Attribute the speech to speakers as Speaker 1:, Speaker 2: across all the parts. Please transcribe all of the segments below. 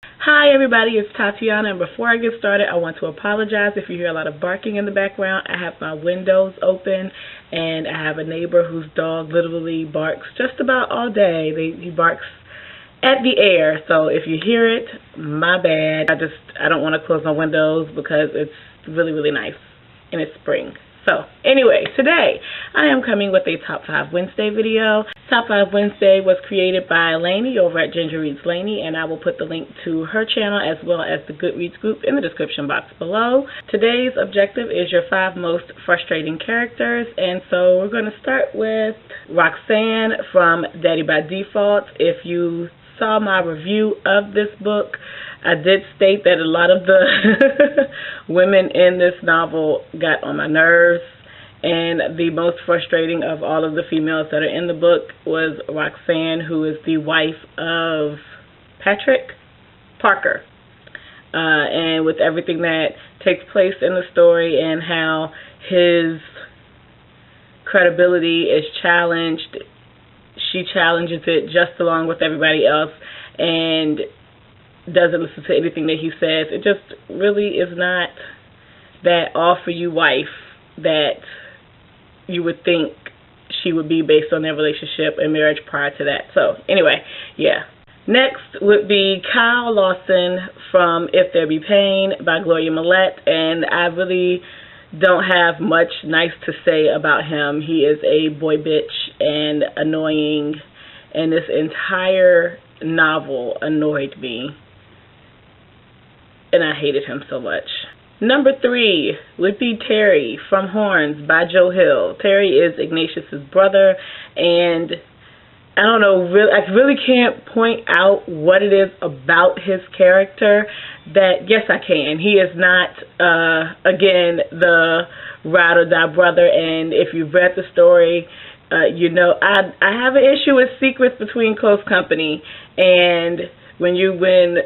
Speaker 1: Hi everybody, it's Tatiana, and before I get started, I want to apologize if you hear a lot of barking in the background. I have my windows open, and I have a neighbor whose dog literally barks just about all day. He barks at the air, so if you hear it, my bad. I don't want to close my windows because it's really, really nice, and it's spring. So anyway, today I am coming with a Top 5 Wednesday video. Top 5 Wednesday was created by Lainey over at Ginger Reads Lainey, and I will put the link to her channel as well as the Goodreads group in the description box below. Today's objective is your 5 most frustrating characters, and so we're going to start with Roxanne from Daddy by Default. If you saw my review of this book, I did state that a lot of the women in this novel got on my nerves, and the most frustrating of all of the females that are in the book was Roxanne, who is the wife of Patrick Parker. And with everything that takes place in the story and how his credibility is challenged, she challenges it just along with everybody else and doesn't listen to anything that he says. It just really is not that all-for-you wife that you would think she would be based on their relationship and marriage prior to that. So anyway, yeah. Next would be Kyle Lawson from If There Be Pain by Gloria Millette, and I really don't have much nice to say about him. He is a boy bitch and annoying, and this entire novel annoyed me, and I hated him so much. Number 3 would be Terry from Horns by Joe Hill. Terry is Ignatius's brother, and I don't know, I really can't point out what it is about his character that, yes, I can. He is not, again, the ride or die brother, and if you've read the story, you know, I have an issue with secrets between close company, and when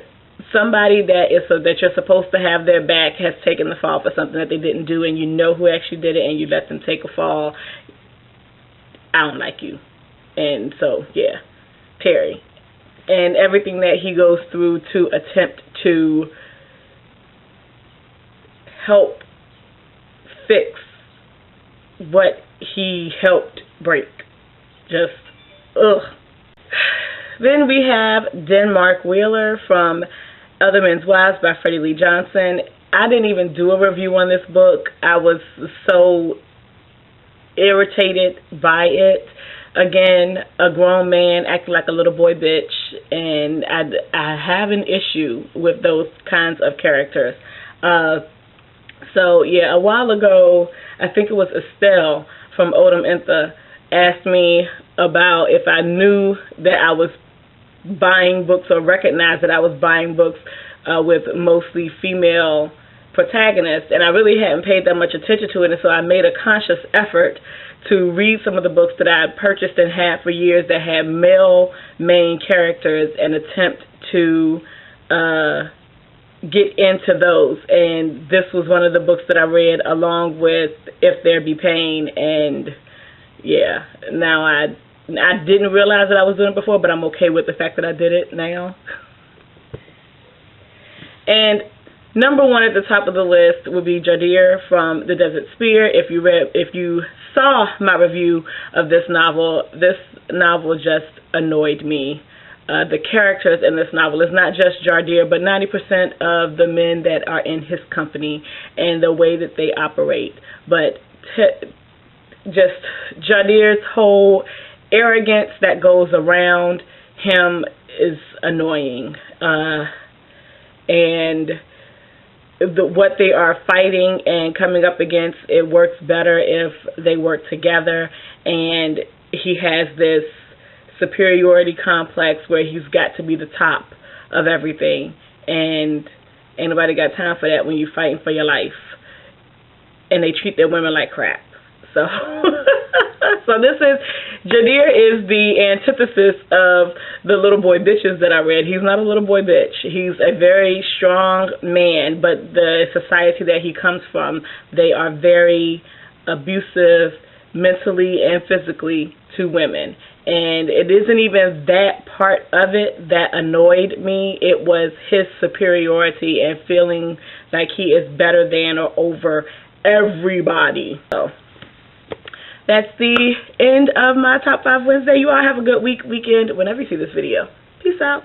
Speaker 1: somebody that you're supposed to have their back has taken the fall for something that they didn't do, and you know who actually did it, and you let them take a fall, I don't like you. And so, yeah, Terry. And everything that he goes through to attempt to help fix what he helped break. Just, ugh. Then we have Denmark Wheeler from Other Men's Wives by Freddie Lee Johnson. I didn't even do a review on this book. I was so irritated by it. Again, a grown man acting like a little boy bitch, and I have an issue with those kinds of characters. So, yeah, a while ago, I think it was Estelle from Odom Intha asked me about if I knew that I was buying books or recognized that I was buying books with mostly female protagonists, and I really hadn't paid that much attention to it, and so I made a conscious effort to read some of the books that I had purchased and had for years that had male main characters and attempt to get into those, and this was one of the books that I read along with If There Be Pain, and yeah, now I didn't realize that I was doing it before, but I'm okay with the fact that I did it now. And number 1 at the top of the list would be Jadir from The Desert Spear. If you saw my review of this novel just annoyed me. The characters in this novel is not just Jadir, but 90% of the men that are in his company and the way that they operate. But just Jadir's whole arrogance that goes around him is annoying, and what they are fighting and coming up against, it works better if they work together, and he has this superiority complex where he's got to be the top of everything, and ain't nobody got time for that when you're fighting for your life, and they treat their women like crap. So so Jadir is the antithesis of the little boy bitches that I read. He's not a little boy bitch. He's a very strong man, but the society that he comes from, they are very abusive mentally and physically to women. And it isn't even that part of it that annoyed me. It was his superiority and feeling like he is better than or over everybody. So that's the end of my Top 5 Wednesday. You all have a good weekend whenever you see this video. Peace out.